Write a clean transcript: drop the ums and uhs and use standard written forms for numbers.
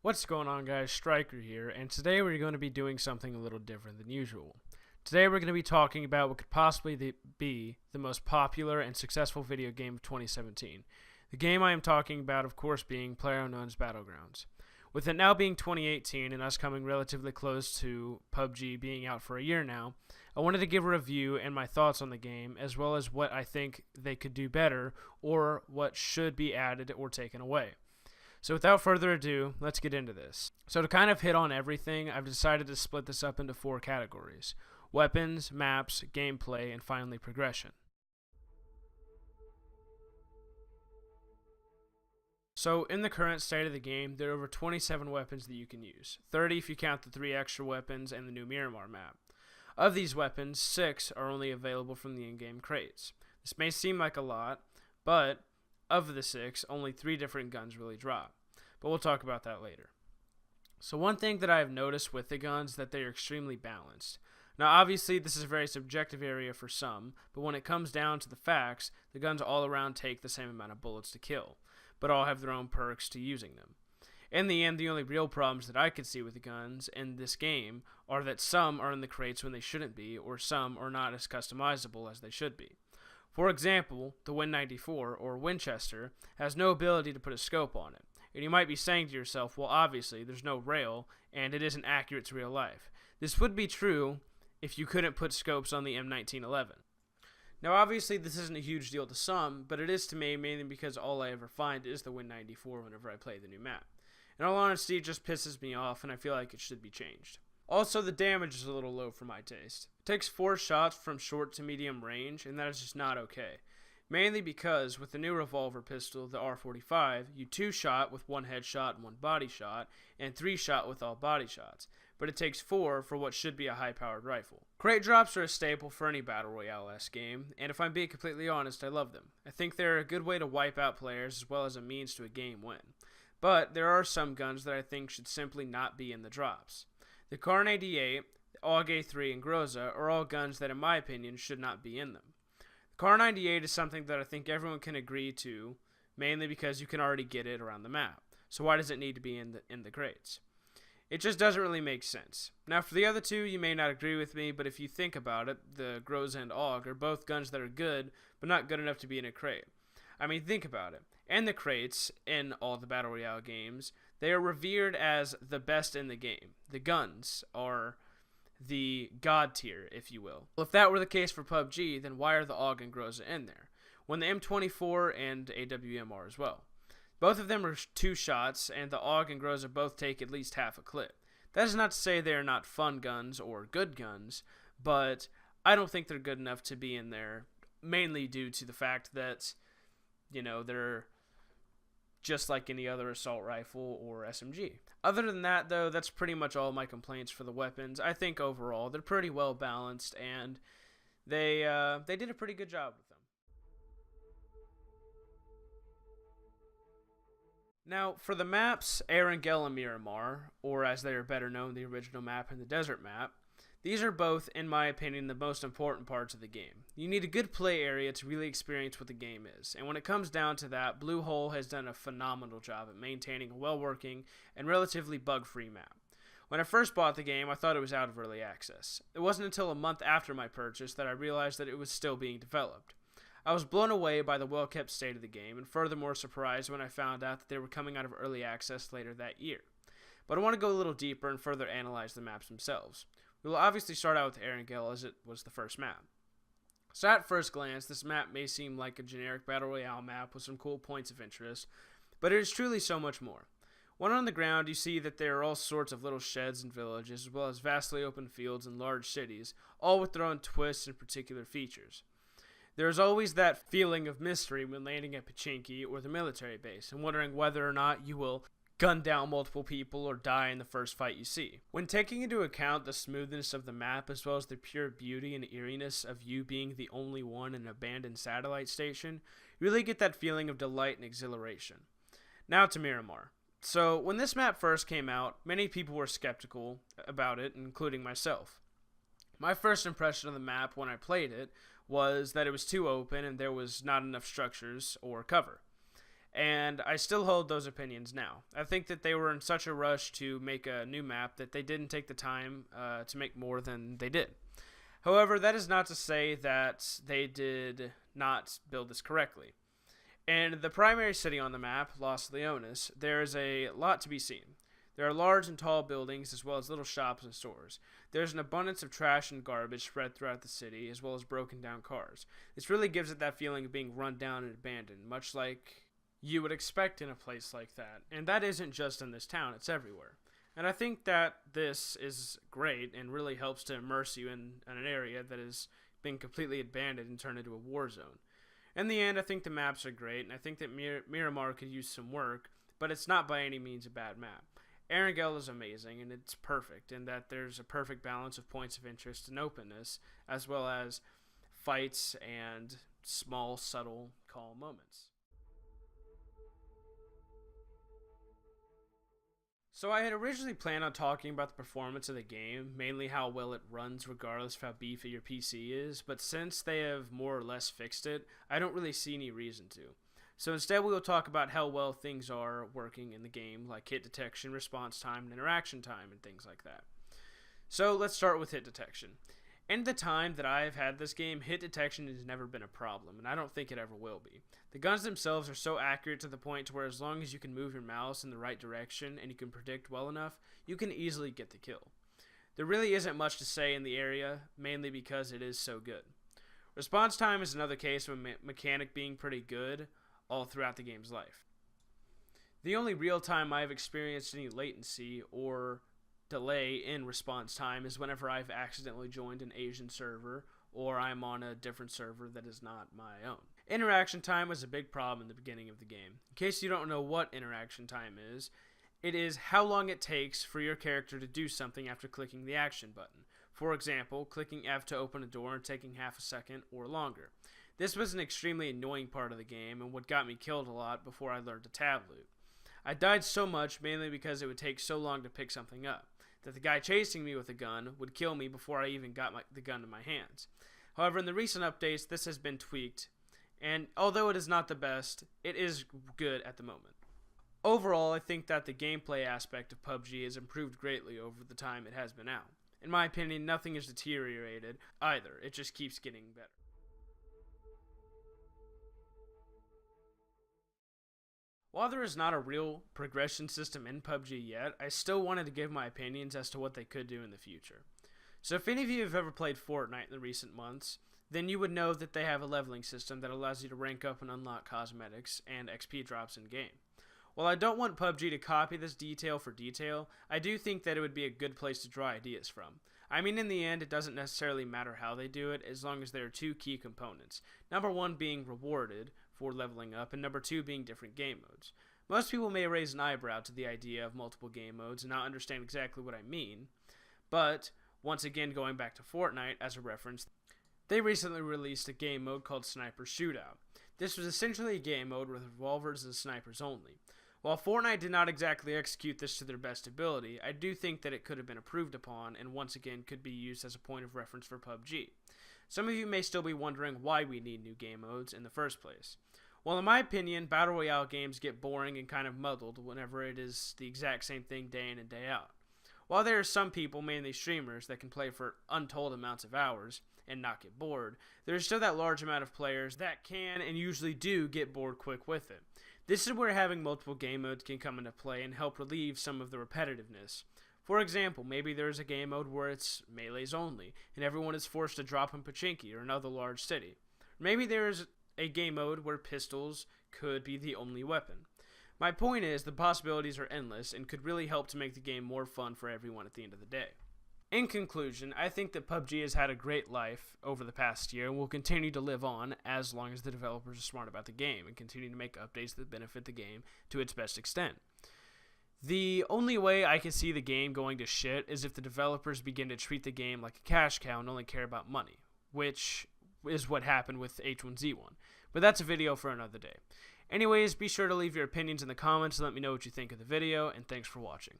What's going on, guys? Striker here, and today we're going to be doing something a little different than usual. Today we're going to be talking about what could possibly be the most popular and successful video game of 2017. The game I am talking about, of course, being PlayerUnknown's Battlegrounds. With it now being 2018 and us coming relatively close to PUBG being out for a year now, I wanted to give a review and my thoughts on the game, as well as what I think they could do better or what should be added or taken away. So without further ado, let's get into this. So to kind of hit on everything, I've decided to split this up into 4 categories: weapons, maps, gameplay, and finally progression. So in the current state of the game, there are over 27 weapons that you can use, 30 if you count the 3 extra weapons and the new Miramar map. Of these weapons, 6 are only available from the in-game crates. This may seem like a lot, but of the 6, only 3 different guns really drop, but we'll talk about that later. So one thing that I have noticed with the guns is that they are extremely balanced. Now obviously this is a very subjective area for some, but when it comes down to the facts, the guns all around take the same amount of bullets to kill, but all have their own perks to using them. In the end, the only real problems that I could see with the guns in this game are that some are in the crates when they shouldn't be, or some are not as customizable as they should be. For example, the Win94 or Winchester has no ability to put a scope on it, and you might be saying to yourself, well obviously there's no rail and it isn't accurate to real life. This would be true if you couldn't put scopes on the M1911. Now obviously this isn't a huge deal to some, but it is to me mainly because all I ever find is the Win94 whenever I play the new map. In all honesty, it just pisses me off and I feel like it should be changed. Also, the damage is a little low for my taste. It takes 4 shots from short to medium range, and that is just not okay. Mainly because, with the new revolver pistol, the R45, you 2-shot with 1 headshot and 1 body shot, and 3-shot with all body shots. But it takes 4 for what should be a high-powered rifle. Crate drops are a staple for any Battle Royale-esque game, and if I'm being completely honest, I love them. I think they're a good way to wipe out players as well as a means to a game win. But there are some guns that I think should simply not be in the drops. The Kar 88, the AUG A3, and Groza are all guns that in my opinion should not be in them. The Kar 98 is something that I think everyone can agree to, mainly because you can already get it around the map. So why does it need to be in the crates? It just doesn't really make sense. Now for the other 2, you may not agree with me, but if you think about it, the Groza and AUG are both guns that are good, but not good enough to be in a crate. I mean, think about it. And the crates, in all the Battle Royale games, they are revered as the best in the game. The guns are the god tier, if you will. Well, if that were the case for PUBG, then why are the AUG and Groza in there, when the M24 and AWM are as well? Both of them are 2 shots, and the AUG and Groza both take at least half a clip. That is not to say they are not fun guns or good guns, but I don't think they're good enough to be in there, mainly due to the fact that, you know, they're just like any other assault rifle or SMG. Other than that, though, that's pretty much all my complaints for the weapons. I think overall they're pretty well balanced, and they did a pretty good job with them. Now, for the maps, Erangel and Miramar, or as they are better known, the original map and the desert map, these are both, in my opinion, the most important parts of the game. You need a good play area to really experience what the game is, and when it comes down to that, Bluehole has done a phenomenal job at maintaining a well-working and relatively bug-free map. When I first bought the game, I thought it was out of early access. It wasn't until a month after my purchase that I realized that it was still being developed. I was blown away by the well-kept state of the game, and furthermore surprised when I found out that they were coming out of early access later that year. But I want to go a little deeper and further analyze the maps themselves. We will obviously start out with Erangel, as it was the first map. So at first glance, this map may seem like a generic Battle Royale map with some cool points of interest, but it is truly so much more. When on the ground, you see that there are all sorts of little sheds and villages, as well as vastly open fields and large cities, all with their own twists and particular features. There is always that feeling of mystery when landing at Pachinki or the military base, and wondering whether or not you will gun down multiple people or die in the first fight you see. When taking into account the smoothness of the map as well as the pure beauty and eeriness of you being the only one in an abandoned satellite station, you really get that feeling of delight and exhilaration. Now to Miramar. So when this map first came out, many people were skeptical about it, including myself. My first impression of the map when I played it was that it was too open and there was not enough structures or cover. And I still hold those opinions now. I think that they were in such a rush to make a new map that they didn't take the time to make more than they did. However, that is not to say that they did not build this correctly. In the primary city on the map, Los Leones, there is a lot to be seen. There are large and tall buildings as well as little shops and stores. There's an abundance of trash and garbage spread throughout the city as well as broken down cars. This really gives it that feeling of being run down and abandoned, much like you would expect in a place like that. And that isn't just in this town, it's everywhere. And I think that this is great and really helps to immerse you in an area that has been completely abandoned and turned into a war zone. In the end, I think the maps are great, and I think that Miramar could use some work, but it's not by any means a bad map. Erangel is amazing, and it's perfect in that there's a perfect balance of points of interest and openness, as well as fights and small, subtle, calm moments. So I had originally planned on talking about the performance of the game, mainly how well it runs regardless of how beefy your PC is, but since they have more or less fixed it, I don't really see any reason to. So instead we will talk about how well things are working in the game, like hit detection, response time, and interaction time, and things like that. So let's start with hit detection. In the time that I have had this game, hit detection has never been a problem, and I don't think it ever will be. The guns themselves are so accurate to the point to where as long as you can move your mouse in the right direction and you can predict well enough, you can easily get the kill. There really isn't much to say in the area, mainly because it is so good. Response time is another case of a mechanic being pretty good all throughout the game's life. The only real time I've experienced any latency or delay in response time is whenever I've accidentally joined an Asian server or I'm on a different server that is not my own. Interaction time was a big problem in the beginning of the game. In case you don't know what interaction time is, it is how long it takes for your character to do something after clicking the action button. For example, clicking F to open a door and taking half a second or longer. This was an extremely annoying part of the game and what got me killed a lot before I learned to tab loot. I died so much mainly because it would take so long to pick something up, that the guy chasing me with a gun would kill me before I even got the gun in my hands. However, in the recent updates, this has been tweaked, and although it is not the best, it is good at the moment. Overall, I think that the gameplay aspect of PUBG has improved greatly over the time it has been out. In my opinion, nothing has deteriorated either, it just keeps getting better. While there is not a real progression system in PUBG yet, I still wanted to give my opinions as to what they could do in the future. So if any of you have ever played Fortnite in the recent months, then you would know that they have a leveling system that allows you to rank up and unlock cosmetics and XP drops in game. While I don't want PUBG to copy this detail for detail, I do think that it would be a good place to draw ideas from. I mean, in the end, it doesn't necessarily matter how they do it, as long as there are two key components. Number one being rewarded for leveling up, and number two being different game modes. Most people may raise an eyebrow to the idea of multiple game modes and not understand exactly what I mean, but once again, going back to Fortnite as a reference, they recently released a game mode called Sniper Shootout. This was essentially a game mode with revolvers and snipers only. While Fortnite did not exactly execute this to their best ability, I do think that it could have been improved upon and once again could be used as a point of reference for PUBG. Some of you may still be wondering why we need new game modes in the first place. Well, in my opinion, Battle Royale games get boring and kind of muddled whenever it is the exact same thing day in and day out. While there are some people, mainly streamers, that can play for untold amounts of hours and not get bored, there is still that large amount of players that can and usually do get bored quick with it. This is where having multiple game modes can come into play and help relieve some of the repetitiveness. For example, maybe there's a game mode where it's melees only, and everyone is forced to drop in Pochinki or another large city. Maybe there's a game mode where pistols could be the only weapon. My point is, the possibilities are endless and could really help to make the game more fun for everyone at the end of the day. In conclusion, I think that PUBG has had a great life over the past year and will continue to live on as long as the developers are smart about the game and continue to make updates that benefit the game to its best extent. The only way I can see the game going to shit is if the developers begin to treat the game like a cash cow and only care about money, which is what happened with H1Z1. But that's a video for another day. Anyways, be sure to leave your opinions in the comments and let me know what you think of the video, and thanks for watching.